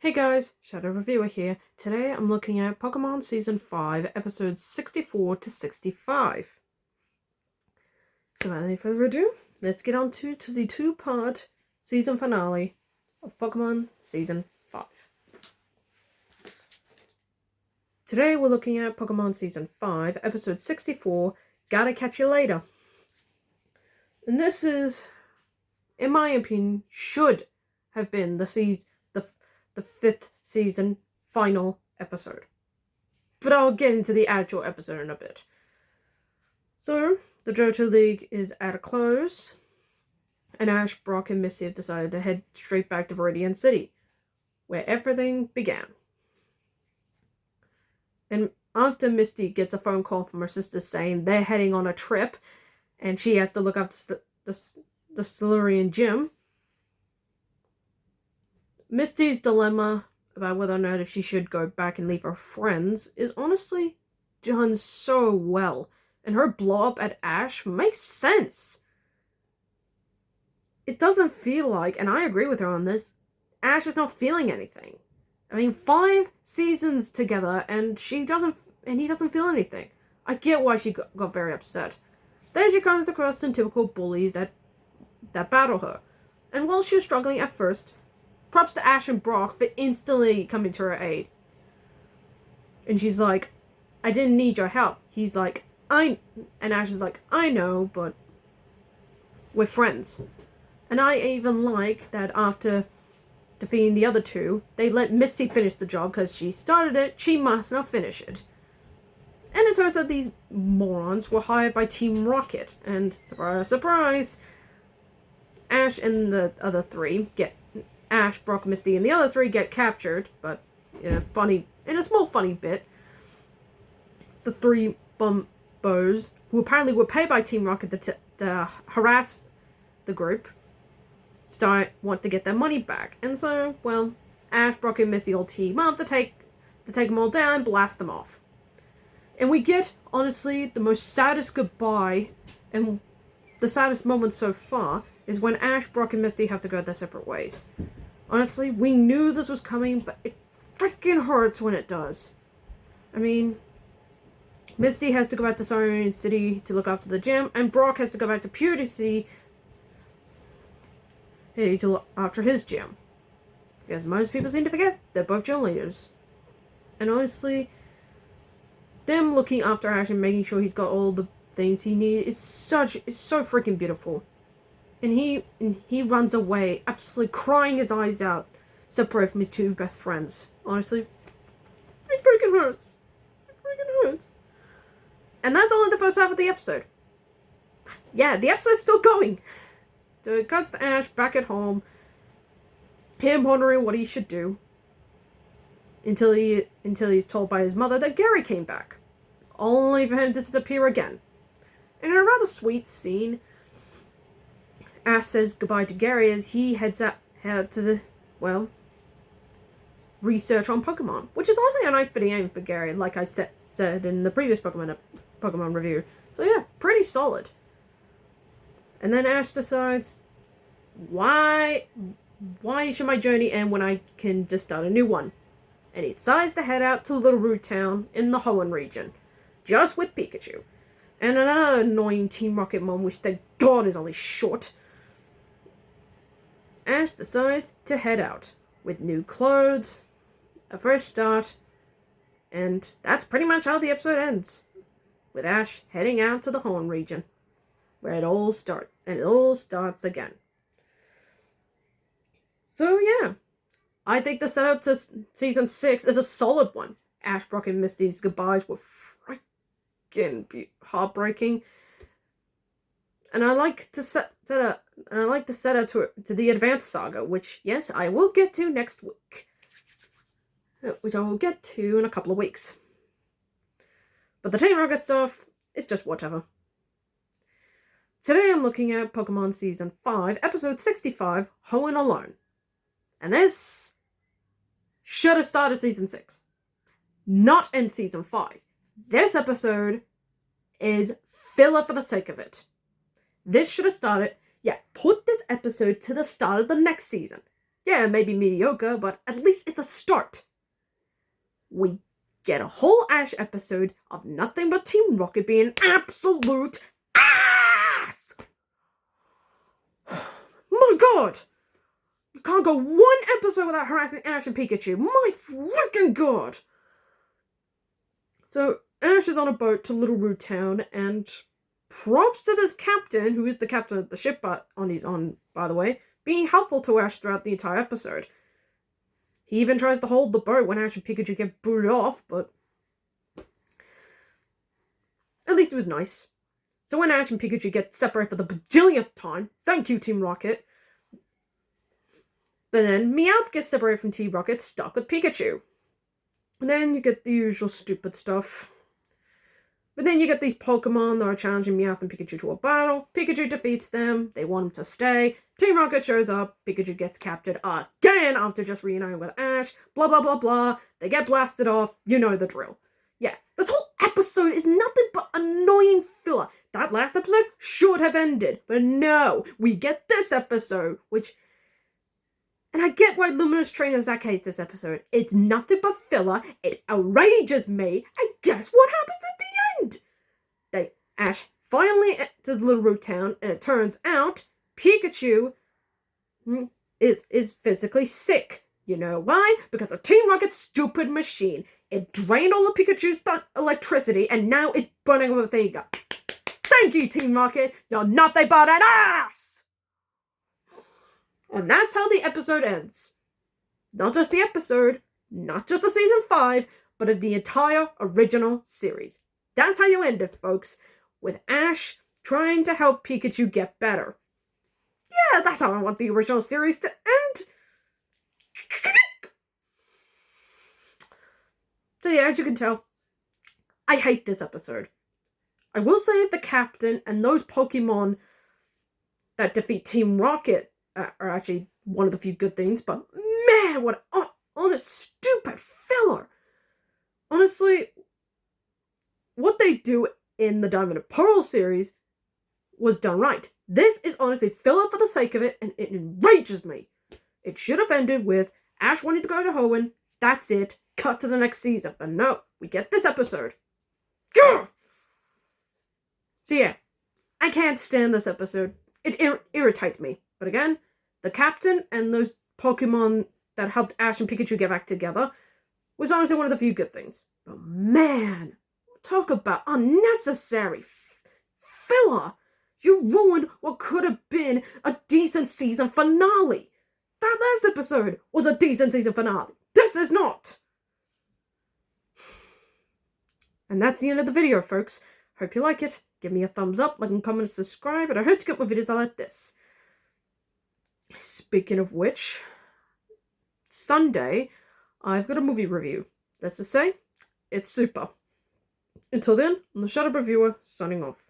Hey guys, Shadow Reviewer here. Today I'm looking at Pokemon Season 5, episodes 64 to 65. So without any further ado, let's get on to the two-part season finale of Pokemon Season 5. Today we're looking at Pokemon Season 5, episode 64, Gotta Catch You Later. And this is, in my opinion, should have been the fifth season final episode. But I'll get into the actual episode in a bit. So, the Johto League is at a close, and Ash, Brock, and Misty have decided to head straight back to Viridian City, where everything began. And after Misty gets a phone call from her sister saying they're heading on a trip, and she has to look up the Silurian gym, Misty's dilemma about whether or not if she should go back and leave her friends is honestly done so well. And her blow up at Ash makes sense. It doesn't feel like, and I agree with her on this, Ash is not feeling anything. I mean, 5 seasons together and he doesn't feel anything. I get why she got very upset. Then she comes across some typical bullies that battle her. And while she was struggling at first, props to Ash and Brock for instantly coming to her aid. And she's like, I didn't need your help. He's like, and Ash is like, I know, but we're friends. And I even like that after defeating the other two, they let Misty finish the job because she started it, she must now finish it. And it turns out these morons were hired by Team Rocket, and surprise, surprise, Ash and the other three Ash, Brock, Misty, and the other 3 get captured, but in a small funny bit, the 3 bumbos, who apparently were paid by Team Rocket to harass the group, want to get their money back. And so, well, Ash, Brock, and Misty all team up to take them all down and blast them off. And we get, honestly, the most saddest goodbye, and the saddest moment so far, is when Ash, Brock, and Misty have to go their separate ways. Honestly, we knew this was coming, but it freaking hurts when it does. I mean, Misty has to go back to Silurian City to look after the gym, and Brock has to go back to Purity City to look after his gym. Because most people seem to forget, they're both gym leaders. And honestly, them looking after Ash and making sure he's got all the things he needs is so freaking beautiful. And he runs away, absolutely crying his eyes out, separated from his 2 best friends. Honestly, it freaking hurts. It freaking hurts. And that's all in the first half of the episode. Yeah, the episode's still going. So it cuts to Ash back at home, him wondering what he should do, until he's told by his mother that Gary came back, only for him to disappear again. And in a rather sweet scene, Ash says goodbye to Gary as he heads to the, research on Pokemon, which is honestly a nice fitting aim for Gary, like I said in the previous Pokemon review. So yeah, pretty solid. And then Ash decides, why should my journey end when I can just start a new one? And he decides to head out to Little Root Town in the Hoenn Region, just with Pikachu. And another annoying Team Rocket mom, which thank God is only short. Ash decides to head out with new clothes, a fresh start, and that's pretty much how the episode ends, with Ash heading out to the Hoenn Region, where it all starts again. So yeah, I think the setup to season 6 is a solid one. Ash, Brock, and Misty's goodbyes were freaking heartbreaking. And I like to set up to the Advanced Saga, which, yes, I will get to next week. Which I will get to in a couple of weeks. But the Team Rocket stuff is just whatever. Today I'm looking at Pokemon Season 5, Episode 65, Hoenn Alone. And this should have started Season 6. Not in Season 5. This episode is filler for the sake of it. This should have started, put this episode to the start of the next season. Yeah, maybe mediocre, but at least it's a start. We get a whole Ash episode of nothing but Team Rocket being absolute ass! My god! You can't go one episode without harassing Ash and Pikachu. My freaking god! So, Ash is on a boat to Little Root Town, and props to this captain, who is the captain of the ship he's on, by the way, being helpful to Ash throughout the entire episode. He even tries to hold the boat when Ash and Pikachu get booted off, but at least it was nice. So when Ash and Pikachu get separated for the bajillionth time, thank you, Team Rocket. But then Meowth gets separated from Team Rocket, stuck with Pikachu. And then you get the usual stupid stuff. But then you get these Pokemon that are challenging Meowth and Pikachu to a battle. Pikachu defeats them. They want him to stay. Team Rocket shows up. Pikachu gets captured again after just reuniting with Ash. Blah, blah, blah, blah. They get blasted off. You know the drill. Yeah, this whole episode is nothing but annoying filler. That last episode should have ended. But no, we get this episode, which... And I get why Luminous Trainer Zack hates this episode. It's nothing but filler. It outrages me. And guess what happens at the end? Ash finally enters Little Root Town, and it turns out Pikachu is physically sick. You know why? Because of Team Rocket's stupid machine. It drained all of Pikachu's electricity, and now it's burning with a gun. Thank you, Team Rocket. You're nothing but an ass! And that's how the episode ends. Not just the episode, not just the season 5, but of the entire original series. That's how you end it, folks. With Ash trying to help Pikachu get better. Yeah, that's how I want the original series to end. So yeah, as you can tell, I hate this episode. I will say the captain and those Pokemon that defeat Team Rocket are actually one of the few good things, but man, what an honest, stupid filler. Honestly, what they do in the Diamond and Pearl series was done right. This is honestly filler for the sake of it, and it enrages me. It should have ended with Ash wanting to go to Hoenn. That's it. Cut to the next season. But no, we get this episode. Gah! So yeah, I can't stand this episode. It irritates me. But again, the captain and those Pokemon that helped Ash and Pikachu get back together was honestly one of the few good things. But man, talk about unnecessary filler. You ruined what could have been a decent season finale. That last episode was a decent season finale. This is not. And that's the end of the video, folks. Hope you like it. Give me a thumbs up, like and comment, and subscribe, and I hope to get more videos like this. Speaking of which, Sunday, I've got a movie review. Let's just say, it's super. Until then, I'm the Shadow Reviewer, signing off.